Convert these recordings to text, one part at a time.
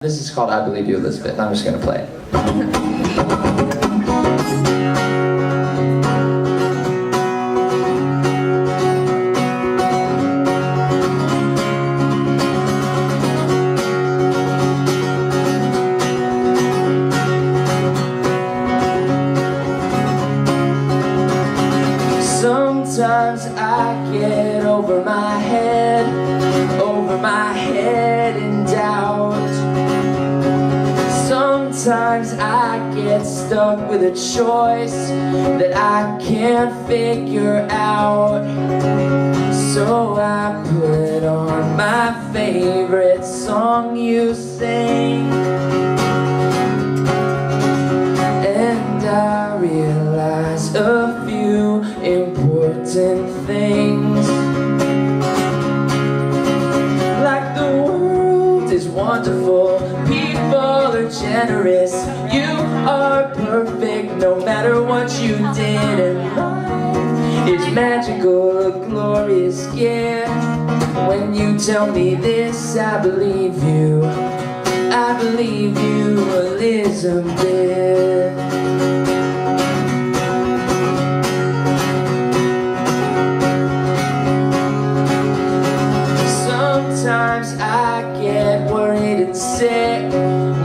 This is called I Believe You, Elizabeth. I'm just going to play it. Sometimes I get over my head in doubt. Sometimes I get stuck with a choice that I can't figure out. So I put on my favorite song you sing, and I realize a few important things. Like the world is wonderful, people are generous, you are perfect no matter what you did, and life is magical, a glorious gift. When you tell me this, I believe you, Elizabeth. Sometimes I get worried and sick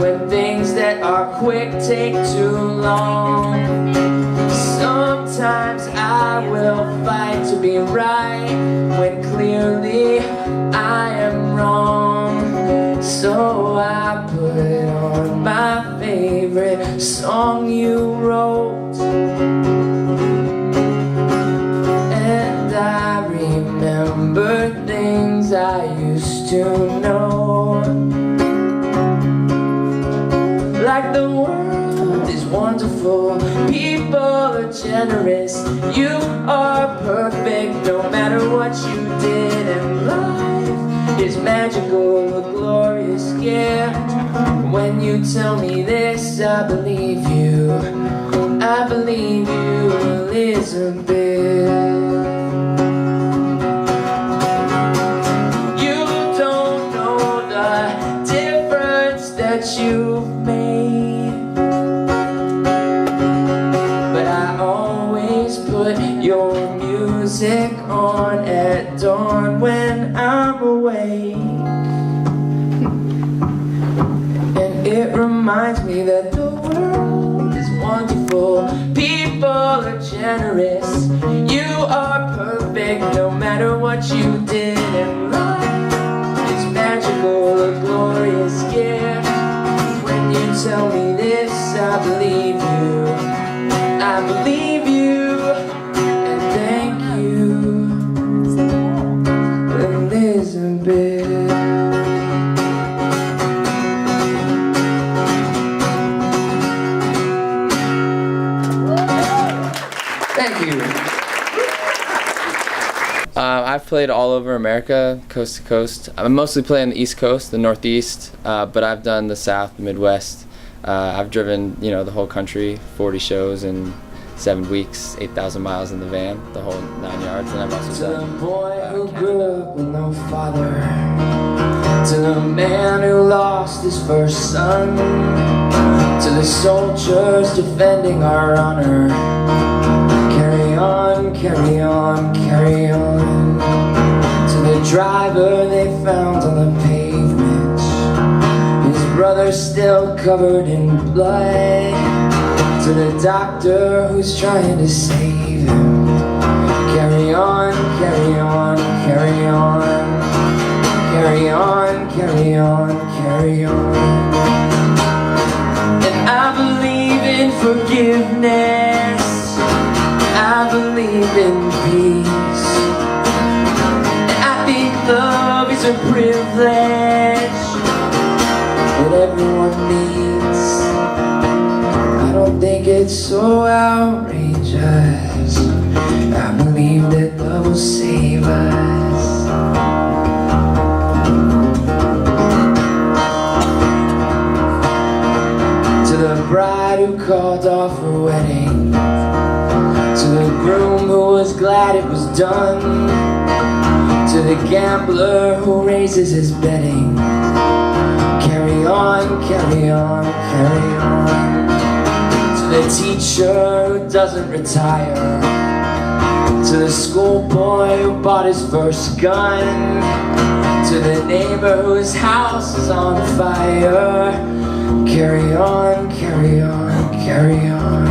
when things that are quick take too long. Sometimes I will fight to be right when clearly I am wrong. So I put on my favorite song you wrote, and I remember things I used to know. Like the world is wonderful, people are generous, you are perfect no matter what you did, and life is magical, a glorious gift. When you tell me this, I believe you, Elizabeth. That you've made, but I always put your music on at dawn when I'm awake, and it reminds me that the world is wonderful, people are generous, you are perfect no matter what you did, and life is magical, a glorious gift. Tell me this, I believe you, and thank you, Elizabeth. Thank you. I've played all over America, coast to coast. I mostly play on the East Coast, the Northeast, but I've done the South, the Midwest. I've driven, the whole country, 40 shows in 7 weeks, 8,000 miles in the van, the whole 9 yards, and I've also done To the boy who grew up with no father, to the man who lost his first son, to the soldiers defending our honor. Carry on, carry on, carry on. To the driver they found on the pavement, his brother still covered in blood. To the doctor who's trying to save him. Carry on, carry on, carry on. Carry on, carry on, carry on. And I believe in forgiveness, I believe in peace, and I think love is a privilege that everyone needs. I don't think it's so outrageous, I believe that love will save us. To the bride who called off her wedding, to the groom who was glad it was done, to the gambler who raises his betting. Carry on, carry on, carry on. To the teacher who doesn't retire, to the schoolboy who bought his first gun, to the neighbor whose house is on fire. Carry on, carry on, carry on.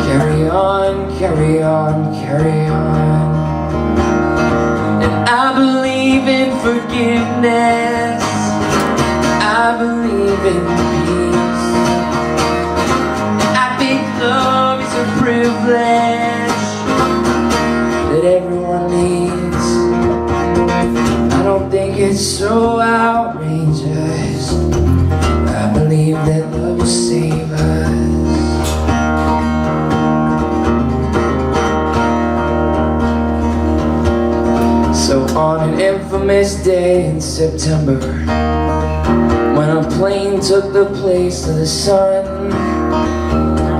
Carry on, carry on, carry on. And I believe in forgiveness, I believe in peace. And I think love is a privilege that everyone needs. I don't think it's so outrageous. I believe that love will save us. So on an infamous day in September, when a plane took the place of the sun,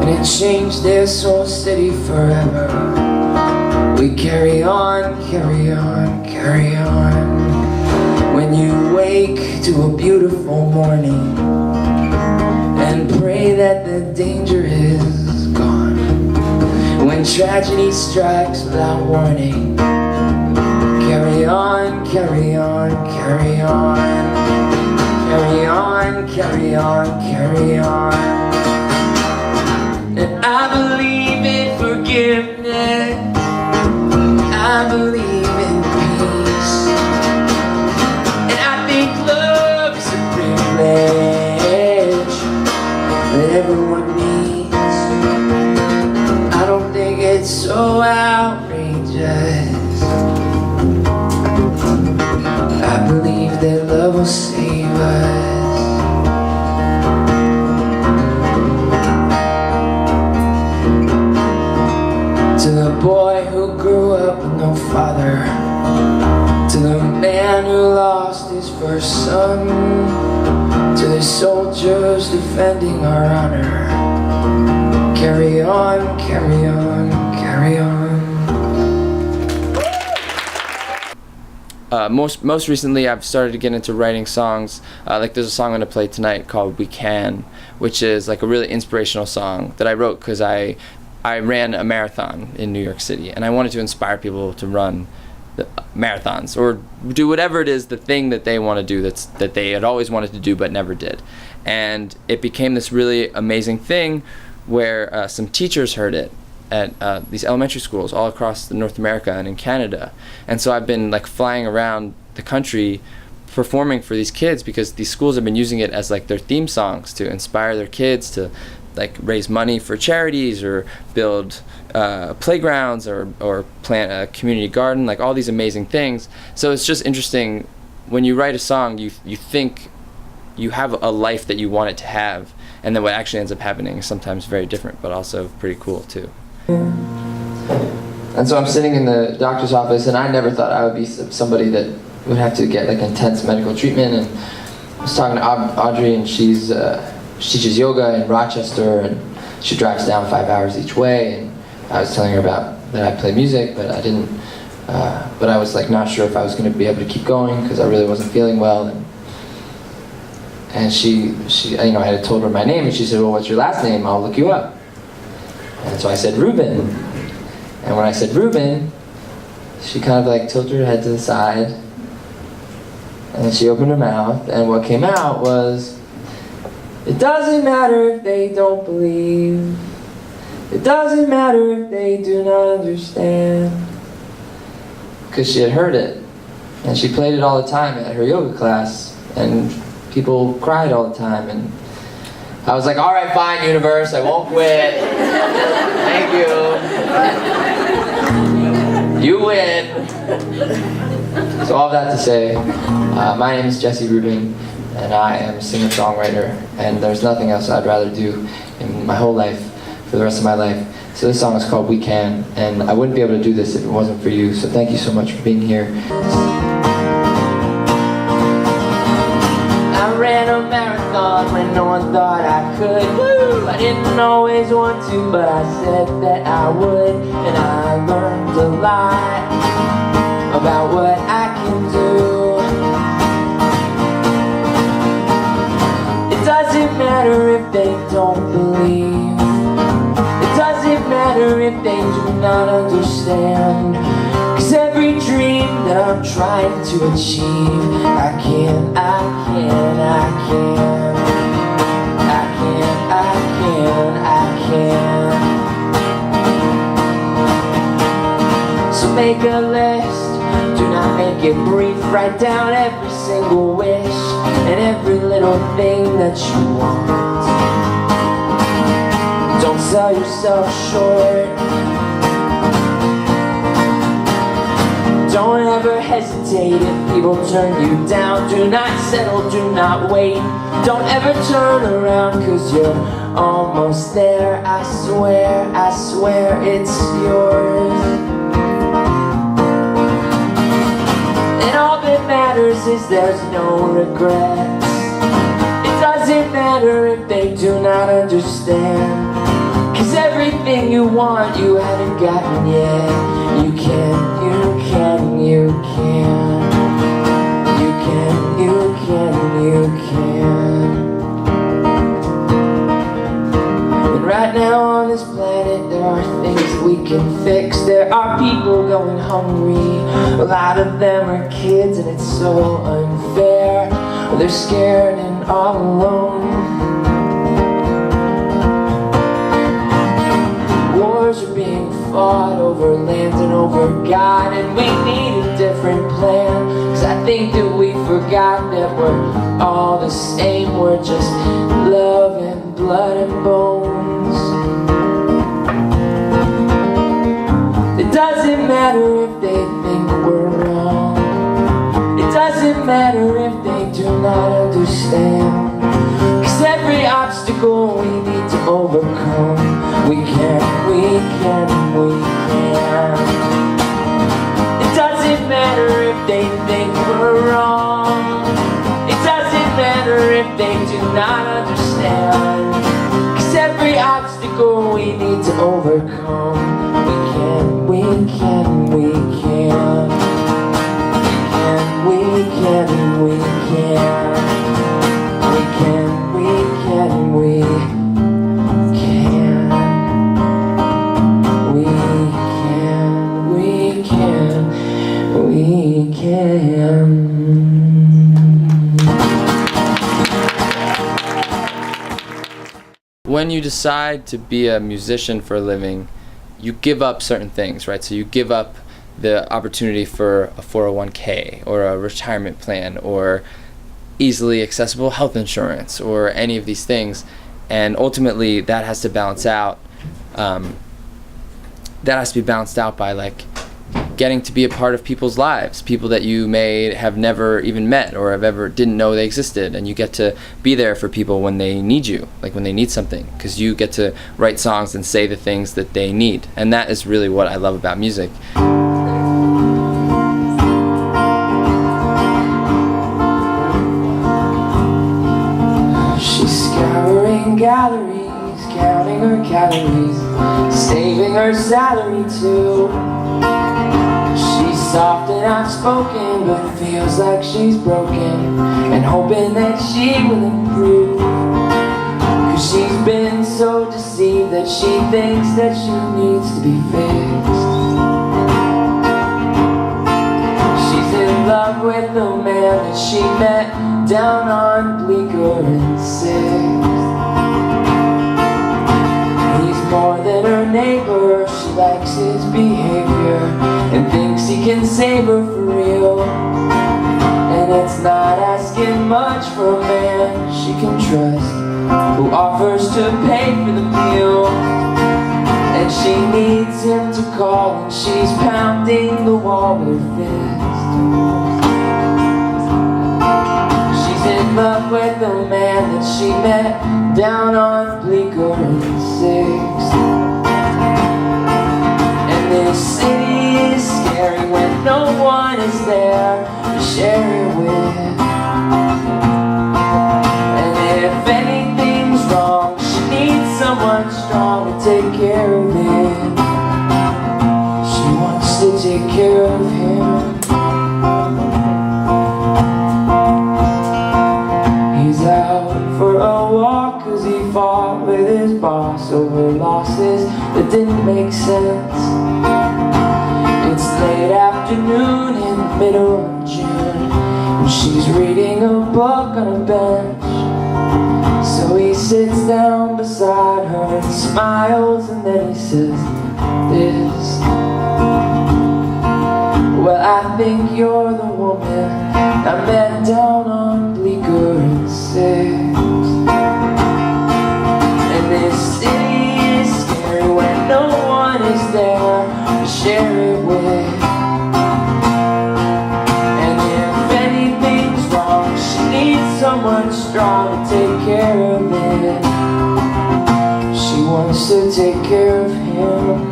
and it changed this whole city forever, we carry on, carry on, carry on. When you wake to a beautiful morning and pray that the danger is gone, when tragedy strikes without warning, carry on, carry on, carry on. Carry on, carry on, carry on. And I believe in forgiveness, I believe in peace. And I think love is a privilege that everyone needs. I don't think it's so outrageous. I believe that love will save us. To the boy who grew up with no father, to the man who lost his first son, to the soldiers defending our honor, carry on, carry on, carry on. Most recently, I've started to get into writing songs. Like there's a song I'm gonna play tonight called "We Can," which is like a really inspirational song that I wrote because I ran a marathon in New York City, and I wanted to inspire people to run the marathons or do whatever it is, the thing that they want to do that they had always wanted to do but never did. And it became this really amazing thing where some teachers heard it at these elementary schools all across North America and in Canada. And so I've been like flying around the country performing for these kids because these schools have been using it as like their theme songs to inspire their kids to like raise money for charities or build playgrounds or plant a community garden, like all these amazing things. So it's just interesting when you write a song, you think you have a life that you want it to have, and then what actually ends up happening is sometimes very different, but also pretty cool too. And so I'm sitting in the doctor's office, and I never thought I would be somebody that would have to get like intense medical treatment. And I was talking to Audrey, and she teaches yoga in Rochester, and she drives down 5 hours each way. And I was telling her about that I play music, but I didn't. But I was like not sure if I was going to be able to keep going because I really wasn't feeling well. And she, you know, I had told her my name, and she said, "Well, what's your last name? I'll look you up." And so I said Ruben. And when I said Ruben, she kind of like tilted her head to the side, and then she opened her mouth, and what came out was, "It doesn't matter if they don't believe. It doesn't matter if they do not understand." Because she had heard it, and she played it all the time at her yoga class, and people cried all the time, and I was like, "All right, fine, universe, I won't quit. Thank you. You win." So all that to say, my name is Jesse Ruben, and I am a singer-songwriter, and there's nothing else I'd rather do in my whole life, for the rest of my life. So this song is called "We Can," and I wouldn't be able to do this if it wasn't for you, so thank you so much for being here. I ran a marathon when no one thought I could. Woo! I didn't always want to, but I said that I would, and I learned a lot about what I can do. don't believe. It doesn't matter if they do not understand, 'cause every dream that I'm trying to achieve, I can. So make a list, do not make it brief. Write down every single wish and every little thing that you want. Don't sell yourself short. Don't ever hesitate if people turn you down. Do not settle, do not wait. Don't ever turn around, 'cause you're almost there. I swear it's yours. And all that matters is there's no regrets. It doesn't matter if they do not understand, 'cause everything you want you haven't gotten yet. You can. And right now on this planet there are things that we can fix. There are people going hungry. A lot of them are kids, and it's so unfair. They're scared and all alone. Wars are being fought over land and over God, and we need a different plan, 'cause I think that we forgot that we're all the same. We're just love and blood and bones. It doesn't matter if they think we're wrong. It doesn't matter if they do not understand, 'cause every obstacle we need to overcome, we can. It doesn't matter if they think we're wrong. It doesn't matter if they do not understand, 'cause every obstacle we need to overcome, we can. When you decide to be a musician for a living, you give up certain things, right? So you give up the opportunity for a 401k or a retirement plan or easily accessible health insurance or any of these things, and ultimately that has to balance out. That has to be balanced out by like getting to be a part of people's lives, people that you may have never even met or have ever didn't know they existed, and you get to be there for people when they need you, like when they need something, because you get to write songs and say the things that they need, and that is really what I love about music. She's scouring galleries, counting her calories, saving her salary too. She's soft and outspoken, but feels like she's broken, and hoping that she will improve, 'cause she's been so deceived that she thinks that she needs to be fixed. She's in love with the man that she met down on Bleecker and 6th. He's more than her neighbor, she likes his behavior and thinks he can save her for real. And it's not asking much for a man she can trust, who offers to pay for the meal. And she needs him to call, and she's pounding the wall with her fist. She's in love with the man that she met down on Bleecker and 6th. And this city is scary when no one is there to share it with. And if anything's wrong, she needs someone strong to take care of it. She wants to take care of him. He's out for a walk 'cause he fought boss over losses that didn't make sense. It's late afternoon in the middle of June, and she's reading a book on a bench. So he sits down beside her and smiles, and then he says this: well, I think you're the woman I met down on Bleecker and Six. And this city is scary when no one is there to share it with. And if anything's wrong, she needs someone strong to take care of it. She wants to take care of him.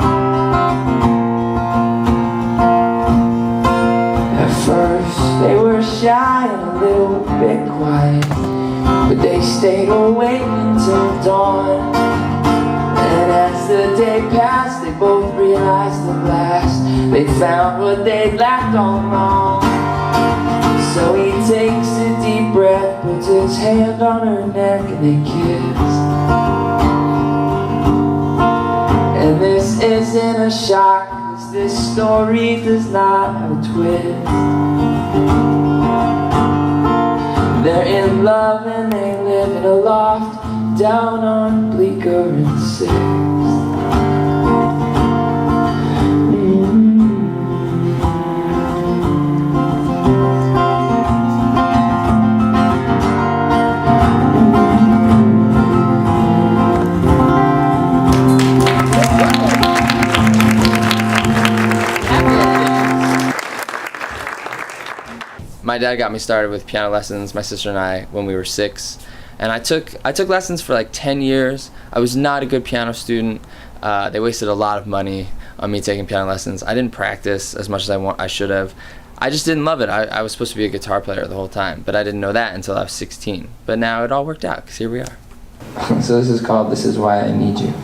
First, they were shy and a little bit quiet, but they stayed awake until dawn. And as the day passed, they both realized at last they'd found what they'd lacked all along. So he takes a deep breath, puts his hand on her neck, and they kiss. And this isn't a shock, this story does not have a twist. They're in love and they live in a loft down on Bleecker and Sixth. My dad got me started with piano lessons, my sister and I, when we were 6. And I took lessons for like 10 years. I was not a good piano student. They wasted a lot of money on me taking piano lessons. I didn't practice as much as I should have. I just didn't love it. I was supposed to be a guitar player the whole time, but I didn't know that until I was 16. But now it all worked out, because here we are. So this is called This Is Why I Need You.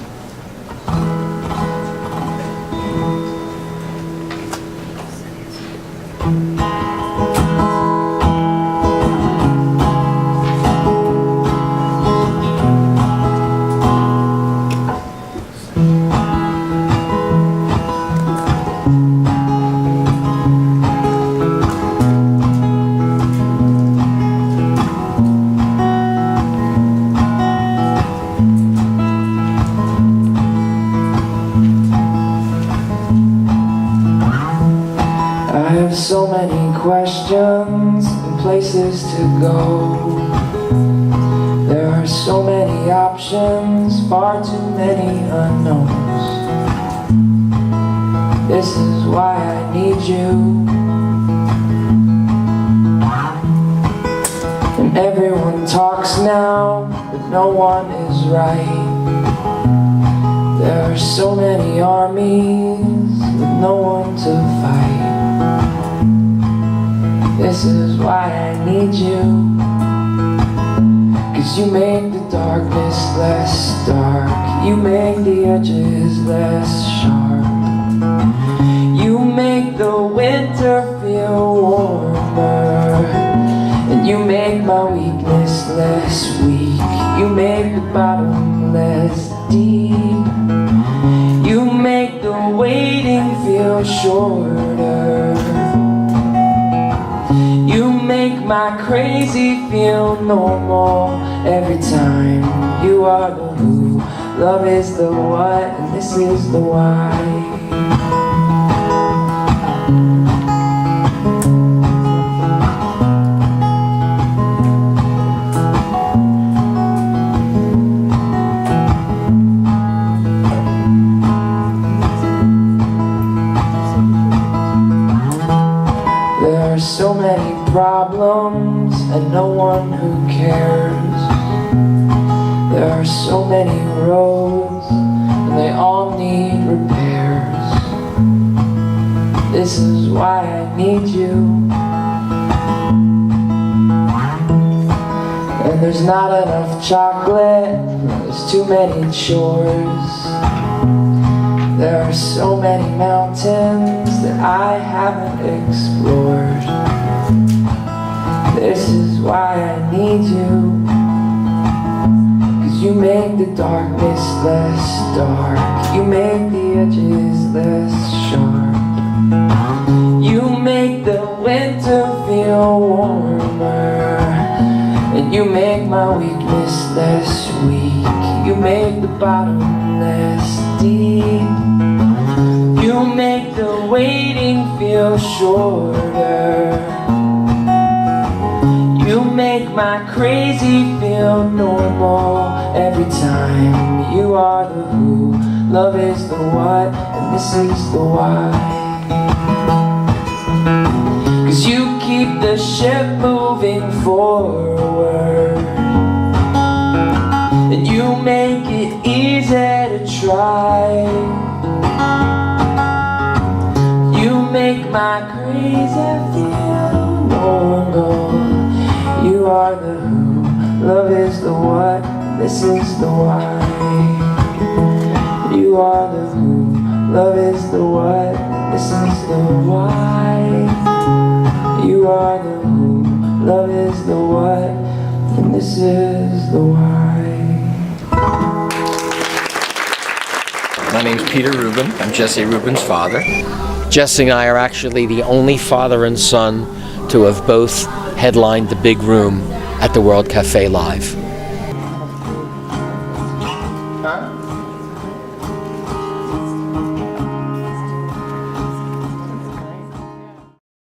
I have so many questions and places to go. There are so many options, far too many unknowns. This is why I need you. And everyone talks now, but no one is right. There are so many armies with no one to fight. This is why I need you, 'cause you make the darkness less dark, you make the edges less sharp, you make the winter feel warmer, and you make my weakness less weak, you make the bottom less deep, you make the waiting feel shorter. You make my crazy feel normal every time. You are the who, love is the what, and this is the why. There are so many problems and no one who cares. There are so many roads and they all need repairs. This is why I need you. And there's not enough chocolate, there's too many chores. There are so many mountains that I haven't explored. This is why I need you, 'cause you make the darkness less dark. You make the edges less sharp. You make the winter feel warmer. And you make my weakness less weak. You make the bottom less deep. You make the waiting feel shorter. You make my crazy feel normal every time. You are the who, love is the what, and this is the why. 'Cause you keep the ship moving forward, and you make it easy to try. You make my crazy feel normal. You are the who, love is the what, this is the why. You are the who, love is the what, this is the why. You are the who, love is the what, and this is the why. My name's Peter Ruben. I'm Jesse Ruben's father. Jesse and I are actually the only father and son to have both headlined the big room at the World Cafe Live. Huh?